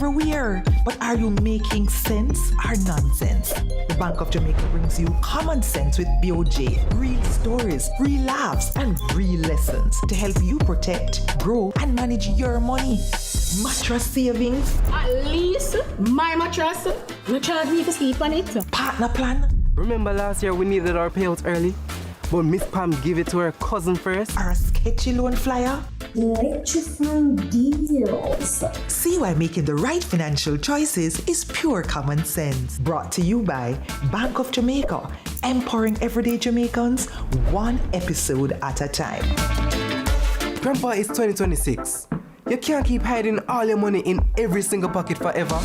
everywhere. But are you making sense or nonsense? The Bank of Jamaica brings you common sense with BOJ. Real stories, real laughs, and real lessons to help you protect, grow, and manage your money. Mattress savings. At least my mattress. You charge me to sleep on it. Partner plan. Remember last year we needed our payouts early? But Miss Pam gave it to her cousin first. Or a sketchy loan flyer. Electrifying deals. See why making the right financial choices is pure common sense. Brought to you by Bank of Jamaica, empowering everyday Jamaicans one episode at a time. Grandpa, it's 2026. You can't keep hiding all your money in every single pocket forever.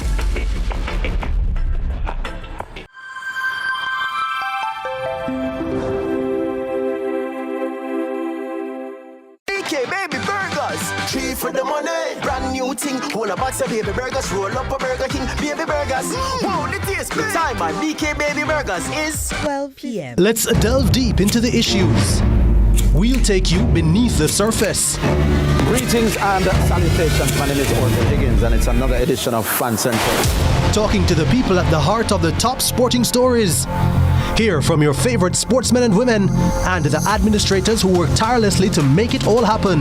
Baby burgers, 3 for the money. Brand new thing, whole a box of baby burgers. Roll up a Burger King, baby burgers. Wow, the taste, good time on BK Baby Burgers is 12 p.m. Let's delve deep into the issues. We'll take you beneath the surface. Greetings and salutations. My name is Orville Higgins and it's another edition of Fan Central. Talking to the people at the heart of the top sporting stories. Hear from your favorite sportsmen and women and the administrators who work tirelessly to make it all happen.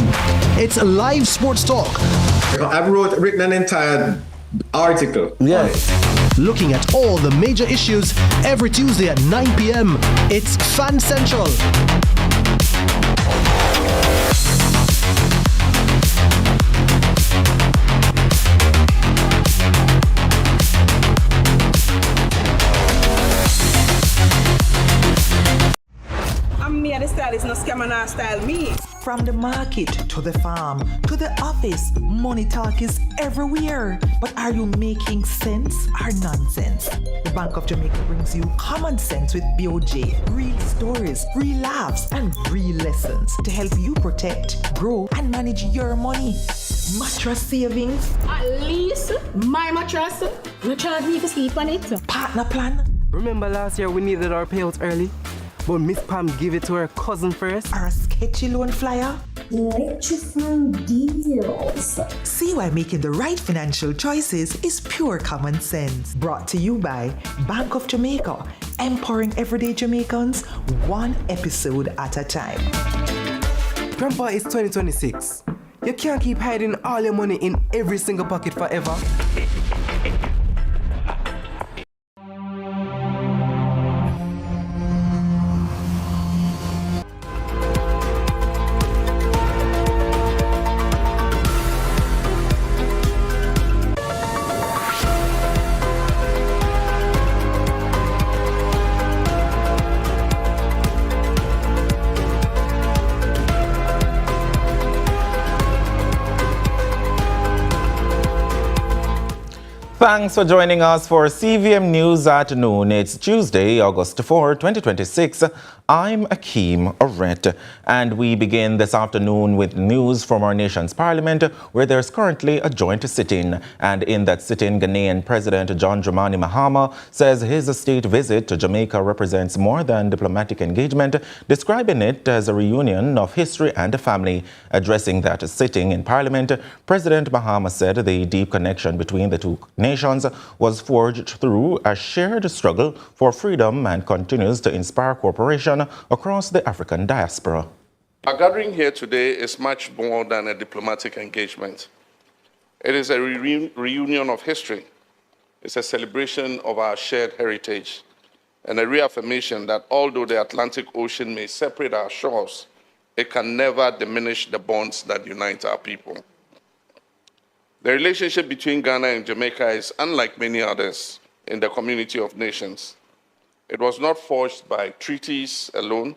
It's live sports talk. I've written an entire article. Yes. Looking at all the major issues every Tuesday at 9 p.m. It's Fan Central. The stylist, no scammer, no style me. From the market to the farm to the office, money talk is everywhere. But are you making sense or nonsense? The Bank of Jamaica brings you common sense with BOJ. Real stories, real laughs, and real lessons to help you protect, grow, and manage your money. Mattress savings. At least my mattress. You charge me to sleep on it. Partner plan. Remember last year we needed our payouts early? But Miss Pam gave it to her cousin first. Or a sketchy loan flyer. Electrifying deals. See why making the right financial choices is pure common sense. Brought to you by Bank of Jamaica, empowering everyday Jamaicans one episode at a time. Grandpa, it's 2026. You can't keep hiding all your money in every single pocket forever. Thanks for joining us for CVM News at noon. It's Tuesday, August 4, 2026. I'm Akeem Arret, and we begin this afternoon with news from our nation's parliament, where there's currently a joint sitting. And in that sitting, Ghanaian President John Dramani Mahama says his state visit to Jamaica represents more than diplomatic engagement, describing it as a reunion of history and family. Addressing that sitting in parliament, President Mahama said the deep connection between the two nations was forged through a shared struggle for freedom and continues to inspire cooperation across the African diaspora. Our gathering here today is much more than a diplomatic engagement. It is a reunion of history. It's a celebration of our shared heritage and a reaffirmation that although the Atlantic Ocean may separate our shores, it can never diminish the bonds that unite our people. The relationship between Ghana and Jamaica is unlike many others in the community of nations. It was not forged by treaties alone.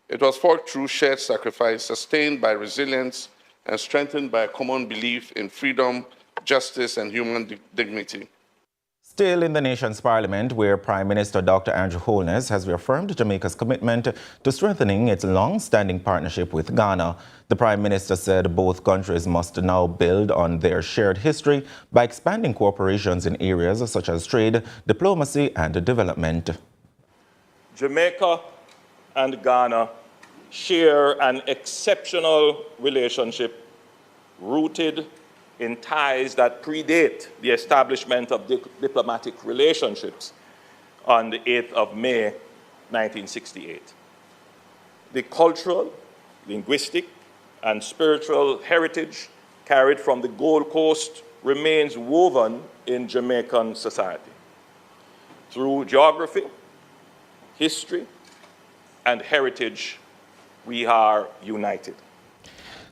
It was forged through shared sacrifice, sustained by resilience, and strengthened by a common belief in freedom, justice, and human dignity. Still in the nation's parliament, where Prime Minister Dr. Andrew Holness has reaffirmed Jamaica's commitment to strengthening its long-standing partnership with Ghana. The Prime Minister said both countries must now build on their shared history by expanding cooperations in areas such as trade, diplomacy, and development. Jamaica and Ghana share an exceptional relationship rooted in ties that predate the establishment of diplomatic relationships on the 8th of May, 1968. The cultural, linguistic, and spiritual heritage carried from the Gold Coast remains woven in Jamaican society. Through geography, history, and heritage, we are united.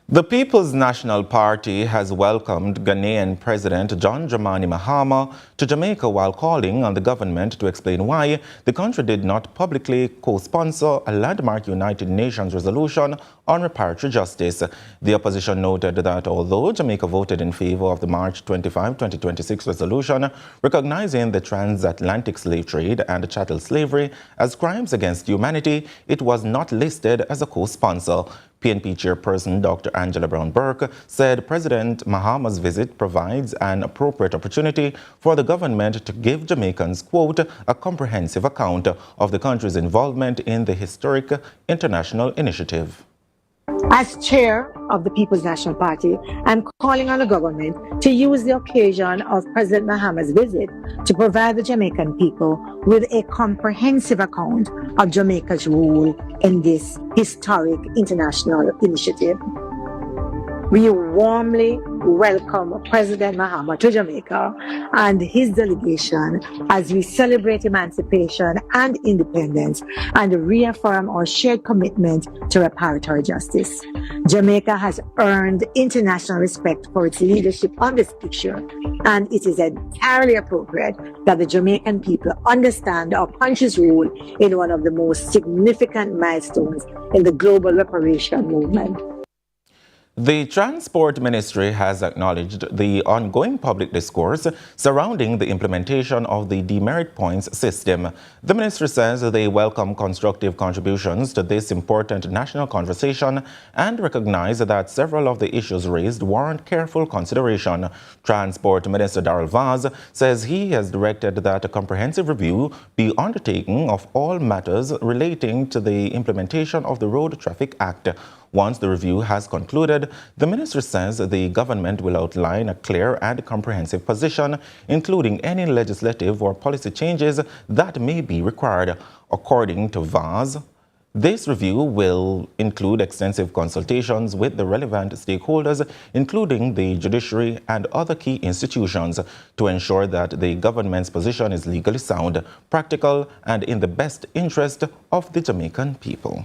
The People's National Party has welcomed Ghanaian President John Dramani Mahama to Jamaica while calling on the government to explain why the country did not publicly co-sponsor a landmark United Nations resolution on reparatory justice. The opposition noted that although Jamaica voted in favor of the March 25, 2026 resolution recognizing the transatlantic slave trade and chattel slavery as crimes against humanity, it was not listed as a co-sponsor. PNP chairperson Dr. Angela Brown-Burke said President Mahama's visit provides an appropriate opportunity for the government to give Jamaicans, quote, a comprehensive account of the country's involvement in the historic international initiative. As chair of the People's National Party, I'm calling on the government to use the occasion of President Mahama's visit to provide the Jamaican people with a comprehensive account of Jamaica's role in this historic international initiative. We warmly welcome President Mahama to Jamaica and his delegation as we celebrate emancipation and independence and reaffirm our shared commitment to reparatory justice. Jamaica has earned international respect for its leadership on this issue, and it is entirely appropriate that the Jamaican people understand our country's role in one of the most significant milestones in the global reparation movement. The Transport Ministry has acknowledged the ongoing public discourse surrounding the implementation of the demerit points system. The ministry says they welcome constructive contributions to this important national conversation and recognize that several of the issues raised warrant careful consideration. Transport Minister Darrell Vaz says he has directed that a comprehensive review be undertaken of all matters relating to the implementation of the Road Traffic Act. Once the review has concluded, the minister says the government will outline a clear and comprehensive position, including any legislative or policy changes that may be required. According to Vaz, this review will include extensive consultations with the relevant stakeholders, including the judiciary and other key institutions, to ensure that the government's position is legally sound, practical, and in the best interest of the Jamaican people.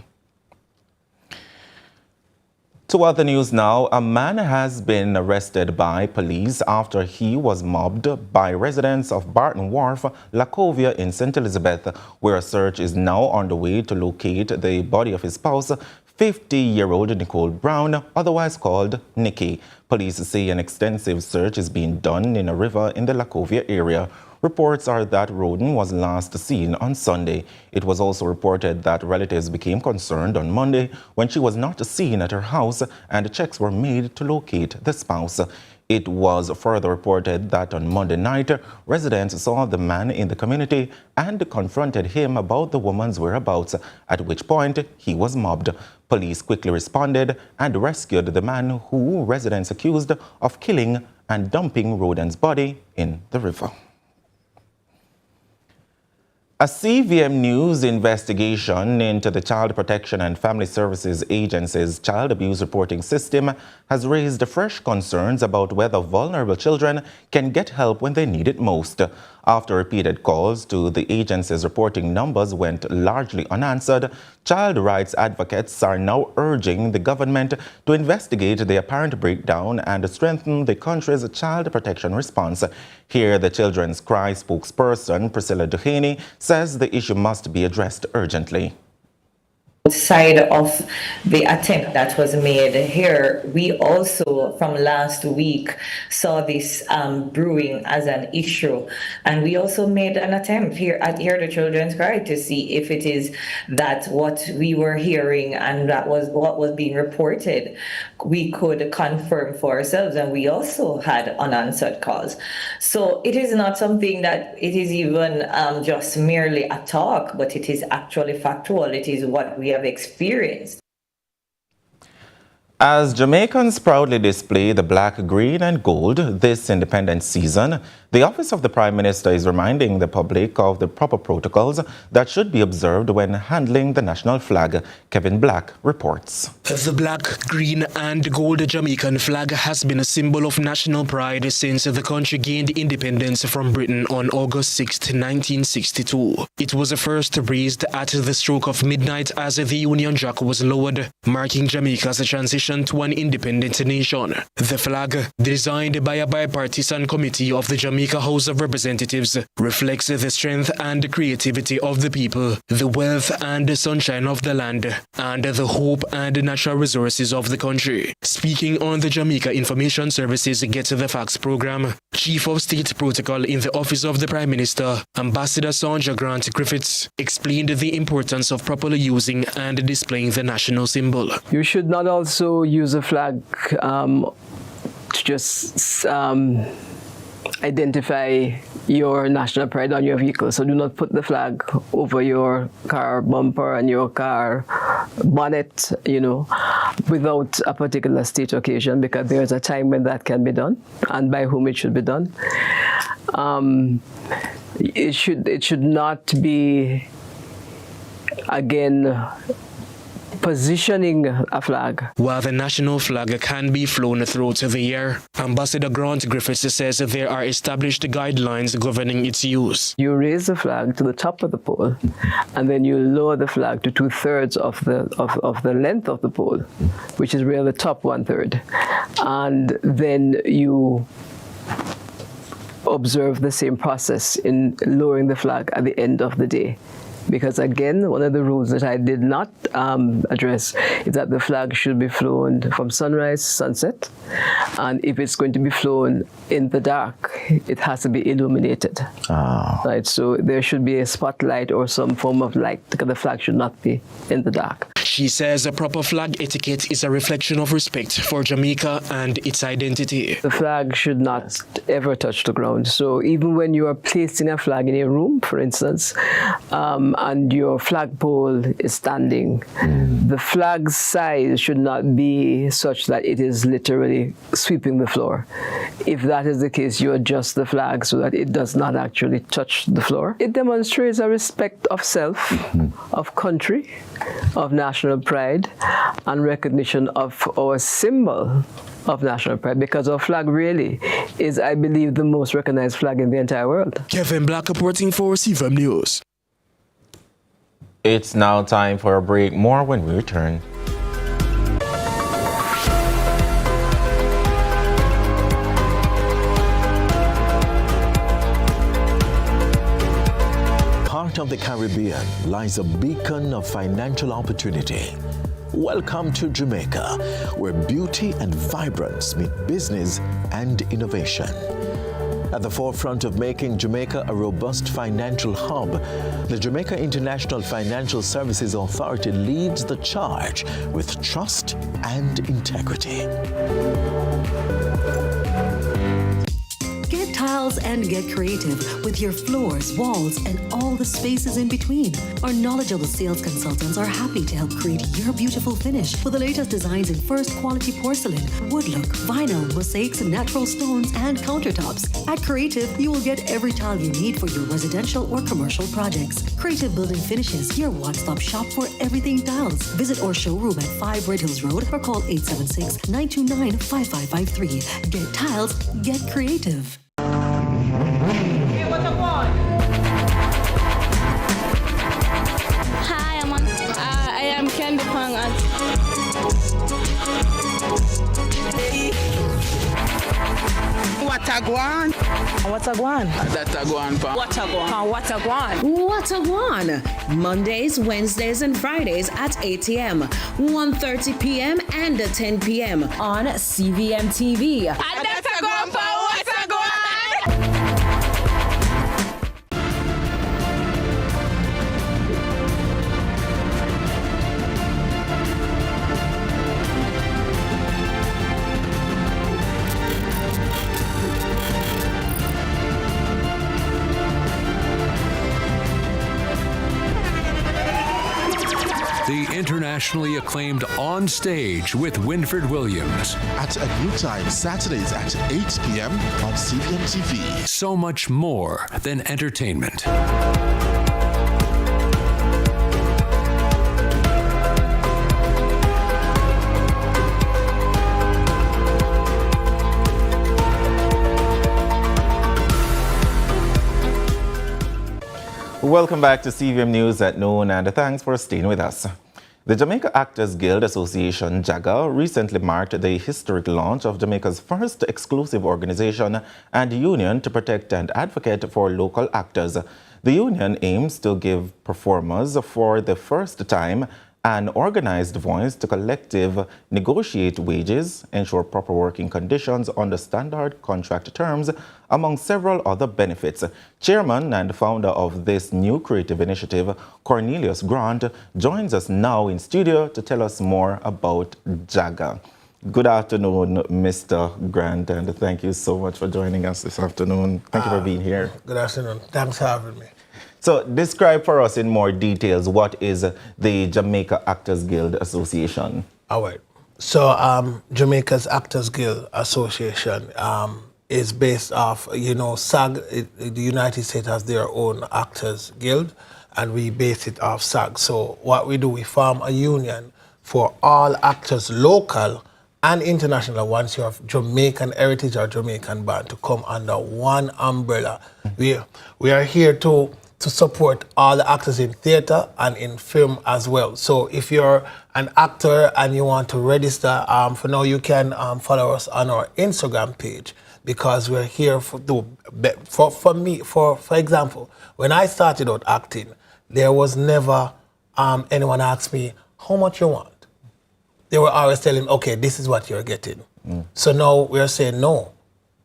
To other news now, a man has been arrested by police after he was mobbed by residents of Barton Wharf, Lacovia in St. Elizabeth, where a search is now underway to locate the body of his spouse, 50-year-old Nicole Brown, otherwise called Nikki. Police say an extensive search is being done in a river in the Lacovia area. Reports are that Roden was last seen on Sunday. It was also reported that relatives became concerned on Monday when she was not seen at her house and checks were made to locate the spouse. It was further reported that on Monday night, residents saw the man in the community and confronted him about the woman's whereabouts, at which point he was mobbed. Police quickly responded and rescued the man who residents accused of killing and dumping Roden's body in the river. A CVM News investigation into the Child Protection and Family Services Agency's child abuse reporting system has raised fresh concerns about whether vulnerable children can get help when they need it most. After repeated calls to the agency's reporting numbers went largely unanswered, child rights advocates are now urging the government to investigate the apparent breakdown and strengthen the country's child protection response. Here, the Children's Cry spokesperson Priscilla Duhaney says the issue must be addressed urgently. Side of the attempt that was made here, we also from last week saw this brewing as an issue, and we also made an attempt here at the Children's Cry to see if it is that what we were hearing and that was what was being reported we could confirm for ourselves, and we also had unanswered calls. So it is not something that it is even just merely a talk, but it is actually factual. It is what we have experienced. As Jamaicans proudly display the black, green and gold this independence season, the Office of the Prime Minister is reminding the public of the proper protocols that should be observed when handling the national flag. Kevin Black reports. The black, green and gold Jamaican flag has been a symbol of national pride since the country gained independence from Britain on August 6, 1962. It was first raised at the stroke of midnight as the Union Jack was lowered, marking Jamaica's transition to an independent nation. The flag, designed by a bipartisan committee of the Jamaica House of Representatives, reflects the strength and creativity of the people, the wealth and sunshine of the land, and the hope and natural resources of the country. Speaking on the Jamaica Information Services Get the Facts program, Chief of State Protocol in the Office of the Prime Minister, Ambassador Sandra Grant Griffiths, explained the importance of properly using and displaying the national symbol. You should not also use a flag to just identify your national pride on your vehicle. So do not put the flag over your car bumper and your car bonnet, without a particular state occasion, because there's a time when that can be done and by whom it should be done. It should not be, again, positioning a flag. While the national flag can be flown throughout the year, Ambassador Grant Griffiths says there are established guidelines governing its use. You raise the flag to the top of the pole, and then you lower the flag to 2/3 of the length of the pole, which is really the top 1/3, and then you observe the same process in lowering the flag at the end of the day. Because again, one of the rules that I did not address is that the flag should be flown from sunrise to sunset. And if it's going to be flown in the dark, it has to be illuminated. Right, so there should be a spotlight or some form of light, because the flag should not be in the dark. She says a proper flag etiquette is a reflection of respect for Jamaica and its identity. The flag should not ever touch the ground. So even when you are placing a flag in a room, for instance, and your flagpole is standing, the flag's size should not be such that it is literally sweeping the floor. If that is the case, you adjust the flag so that it does not actually touch the floor. It demonstrates a respect of self, of country, of national pride, and recognition of our symbol of national pride, because our flag really is, I believe, the most recognized flag in the entire world. Kevin Black reporting for CVM News. It's now time for a break. More when we return. Heart of the Caribbean lies a beacon of financial opportunity. Welcome to Jamaica, where beauty and vibrance meet business and innovation. At the forefront of making Jamaica a robust financial hub, the Jamaica International Financial Services Authority leads the charge with trust and integrity. Get tiles and get creative with your floors, walls, and all the spaces in between. Our knowledgeable sales consultants are happy to help create your beautiful finish with the latest designs in first quality porcelain, wood look, vinyl, mosaics, natural stones, and countertops. At Creative, you will get every tile you need for your residential or commercial projects. Creative Building Finishes, your one-stop shop for everything tiles. Visit our showroom at 5 Red Hills Road or call 876-929-5553. Get tiles, get creative. Hi, I am Kendi Pang. Watagwan. Watagwan. Datagwan. Watagwan. Watagwan. Watagwan. Mondays, Wednesdays, and Fridays at 8 a.m., 1:30 p.m., and 10 p.m. on CVM TV. Datagwan pa Watagwan. the internationally acclaimed On Stage with Winford Williams. At a new time, Saturdays at 8 p.m. on CVM TV. So much more than entertainment. Welcome back to CVM News at noon, and thanks for staying with us. The Jamaica Actors Guild Association, JAGA, recently marked the historic launch of Jamaica's first exclusive organization and union to protect and advocate for local actors. The union aims to give performers, for the first time, an organized voice to collective negotiate wages, ensure proper working conditions under standard contract terms, among several other benefits. Chairman and founder of this new creative initiative, Cornelius Grant, joins us now in studio to tell us more about JAGA. Good afternoon, Mr. Grant, and thank you so much for joining us this afternoon. Thank you for being here. Good afternoon. Thanks for having me. So describe for us in more details what is the Jamaica Actors Guild Association. All right. So Jamaica's Actors Guild Association is based off, SAG, the United States has their own Actors Guild, and we base it off SAG. So what we do, we form a union for all actors, local and international, once you have Jamaican heritage or Jamaican band, to come under one umbrella. We are here to support all the actors in theater and in film as well. So if you're an actor and you want to register, for now you can follow us on our Instagram page, because we're here for example, when I started out acting, there was never anyone asked me how much you want. They were always telling, okay, this is what you're getting. So now we're saying, no,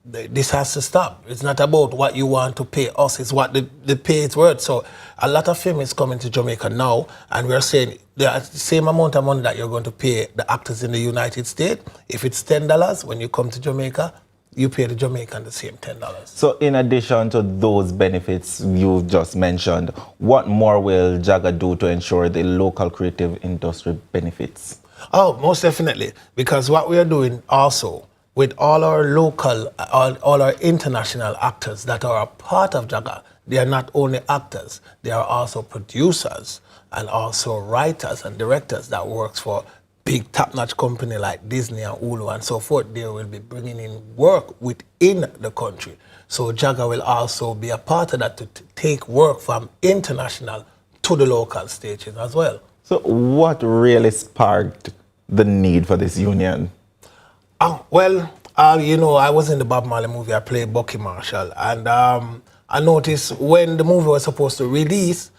this has to stop. It's not about what you want to pay us, it's what the pay is worth. So a lot of film is coming to Jamaica now, and we're saying the same amount of money that you're going to pay the actors in the United States, if it's $10, when you come to Jamaica, you pay the Jamaican the same $10. So in addition to those benefits you've just mentioned, what more will JAGA do to ensure the local creative industry benefits? Oh, most definitely, because what we are doing also, with all our local, all our international actors that are a part of JAGA, they are not only actors, they are also producers and also writers and directors that works for big top-notch company like Disney and Hulu and so forth. They will be bringing in work within the country. So JAGA will also be a part of that to take work from international to the local stages as well. So what really sparked the need for this union? I was in the Bob Marley movie. I played Bucky Marshall, and I noticed when the movie was supposed to release,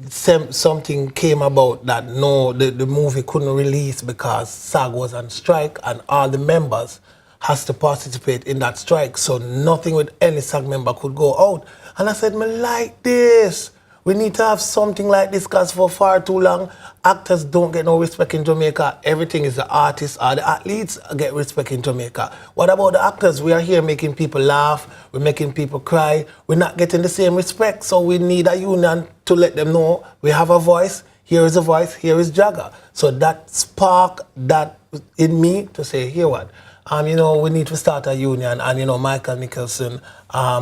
something came about that the movie couldn't release because SAG was on strike, and all the members has to participate in that strike. So nothing with any SAG member could go out. And I said, me like this. We need to have something like this, because for far too long, actors don't get no respect in Jamaica. Everything is the artists or the athletes get respect in Jamaica. What about the actors? We are here making people laugh, we're making people cry. We're not getting the same respect, so we need a union to let them know we have a voice. Here is a voice, here is JAGA. So that sparked that in me to say, here what? We need to start a union, and Michael Nicholson,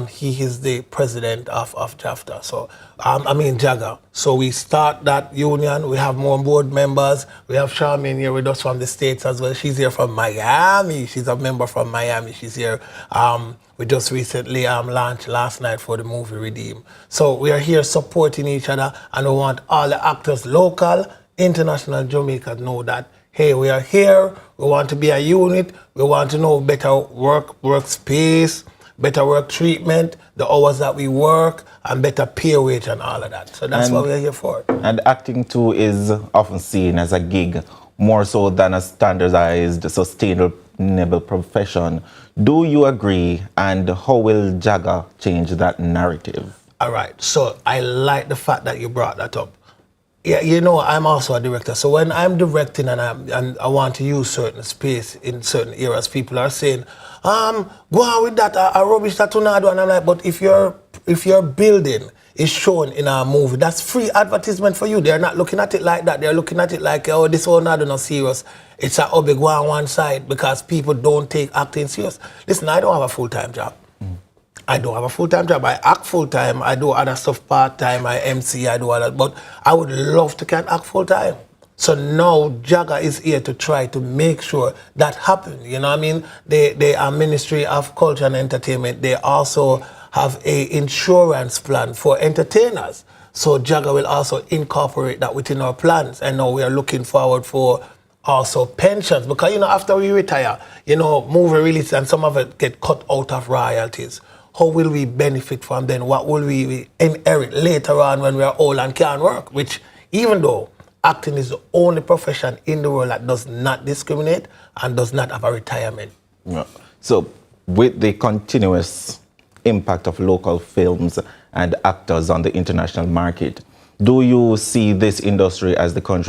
he is the president of JAFTA, so JAGA. So we start that union. We have more board members. We have Charmaine here with us from the States as well. She's here from Miami. She's a member from Miami. She's here. We just recently launched last night for the movie Redeem. So we are here supporting each other, and we want all the actors, local, international, Jamaica, know that, hey, we are here, we want to be a unit, we want to know better workspace, better work treatment, the hours that we work, and better pay wage and all of that. So that's what we're here for. And acting too is often seen as a gig, more so than a standardized, sustainable profession. Do you agree, and how will JAGA change that narrative? All right, so I like the fact that you brought that up. Yeah, I'm also a director. So when I'm directing and I want to use certain space in certain areas, people are saying, go on with that, I rubbish that tornado. And I'm like, but if you're building, is shown in a movie, that's free advertisement for you. They're not looking at it like that. They're looking at it like, oh, this one not serious. It's a big one side because people don't take acting serious. Listen, I don't have a full-time job. I don't have a full-time job. I act full-time. I do other stuff part-time. I MC, I do all that. But I would love to can act full-time. So now Jagga is here to try to make sure that happens. You know what I mean? They are Ministry of Culture and Entertainment. They also have a insurance plan for entertainers. So Jagga will also incorporate that within our plans. And now we are looking forward for also pensions. Because, you know, after we retire, you know, movie release and some of it get cut out of royalties. How will we benefit from them? What will we inherit later on when we are old and can't work? Which, even though acting is the only profession in the world that does not discriminate and does not have a retirement. Yeah. So, with the continuous impact of local films and actors on the international market, do you see this industry as the country